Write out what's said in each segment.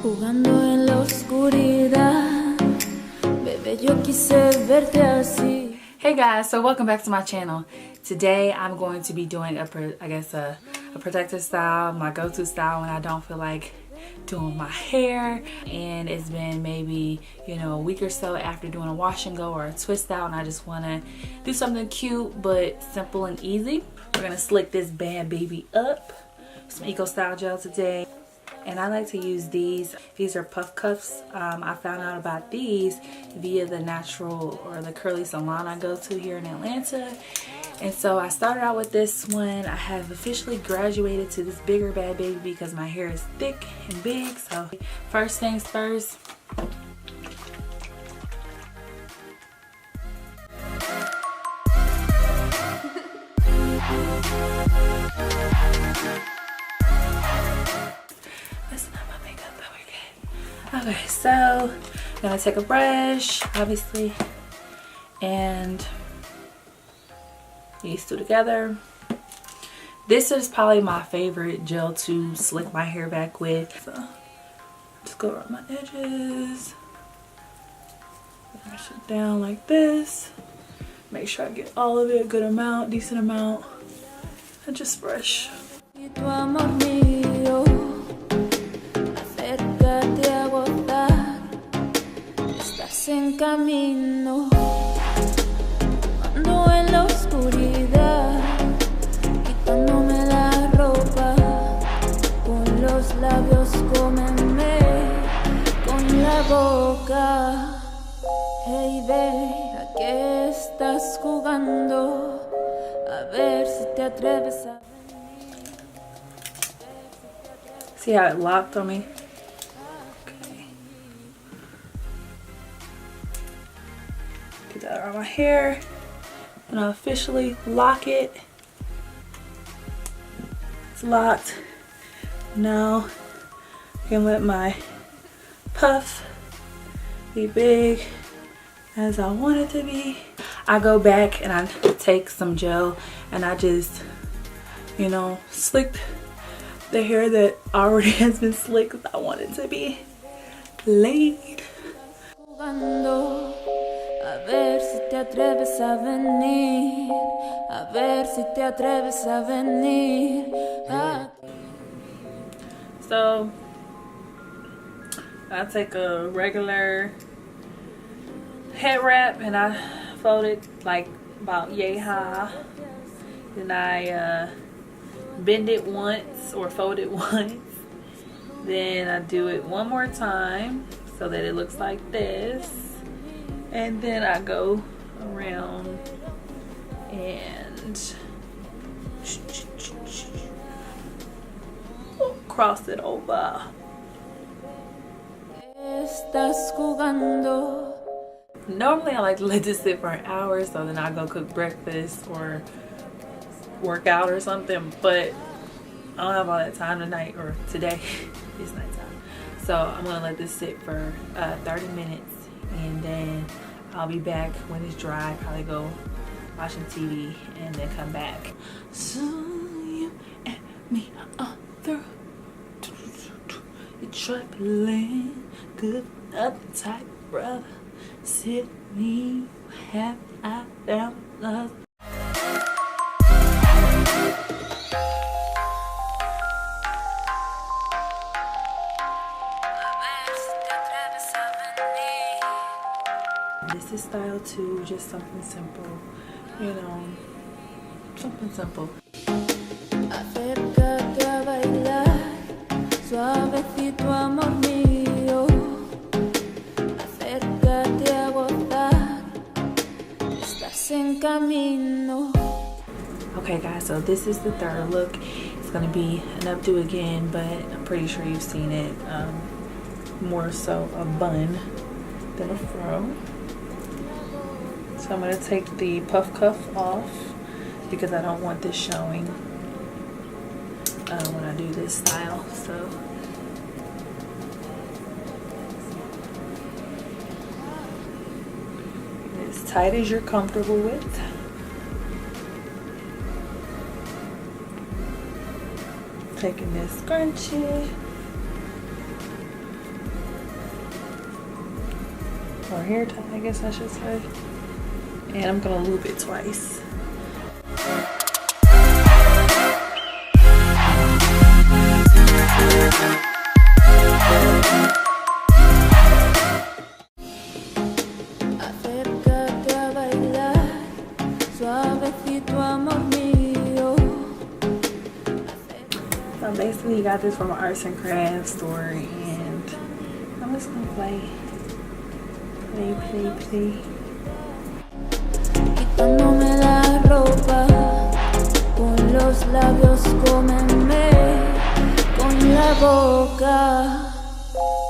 Jugando en la oscuridad, bebé, yo quise verte así. Hey guys, so welcome back to my channel. Today I'm going to be doing a protective style, my go-to style when I don't feel like doing my hair, and it's been maybe, you know, a week or so after doing a wash and go or a twist out, and I just want to do something cute but simple and easy. We're gonna slick this bad baby up. Some Eco Style gel today, and I like to use these. These are puff cuffs. I found out about these via the natural or the curly salon I go to here in Atlanta. And so I started out with this one. I have officially graduated to this bigger bad baby because my hair is thick and big. So first things first. That's not my makeup, but we're good. Okay, so I'm gonna take a brush, obviously, and these two together. This is probably my favorite gel to slick my hair back with. So just go around my edges, brush it down like this. Make sure I get all of it, a good amount, decent amount, and just brush. Labios, cómeme con la boca. Hey baby, ¿a qué estás jugando? A ver si te atreves a... See how it locked on me? Okay. Get that around my hair. And I'll officially lock it. It's locked. Now I can let my puff be big as I want it to be. I go back and I take some gel and I just, you know, slick the hair that already has been slicked because I want it to be laid. A ver si te atreves a venir. A ver si te atreves a venir. So I take a regular head wrap and I fold it like about yay high. Then I bend it once or fold it once. Then I do it one more time so that it looks like this. And then I go around and cross it over. Normally I like to let this sit for an hour, so then I go cook breakfast or work out or something, but I don't have all that time tonight or today. It's nighttime. So I'm gonna let this sit for 30 minutes and then I'll be back when it's dry, probably go watching TV and then come back. So you and me are through. You're trifling, good other type, brother. Sit me, have I found love? This is style 2, just something simple, you know, something simple. Acércate a bailar, suavecito amor mío. Acércate a gozar, estás en camino. Okay guys, so this is the third look. It's gonna be an updo again, but I'm pretty sure you've seen it. More so a bun than a fro. So I'm going to take the puff cuff off because I don't want this showing when I do this style. So as tight as you're comfortable with. Taking this scrunchie or hair tie, I guess I should say. And I'm gonna loop it twice. Acércate a bailar, suavecito amor mío. So basically, got this from an arts and crafts store, and I'm just gonna play. Quitándome la ropa, con los labios cómeme, con la boca.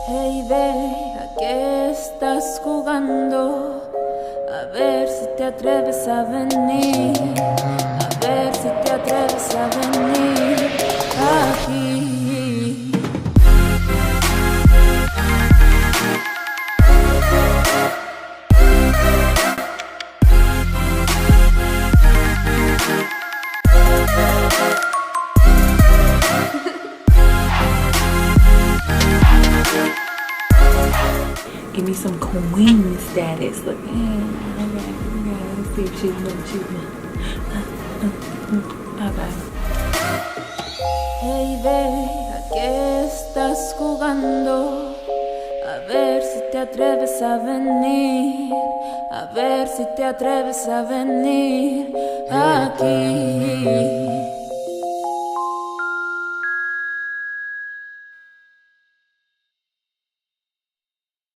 Hey, ve, ¿a qué estás jugando? A ver si te atreves a venir, a ver si te atreves a venir aquí. Give me some queen status. Look, let's see if she's gonna shoot me. Okay. Hey, ve, ¿a qué estás jugando? A ver si te atreves a venir, a ver si te atreves a venir aquí.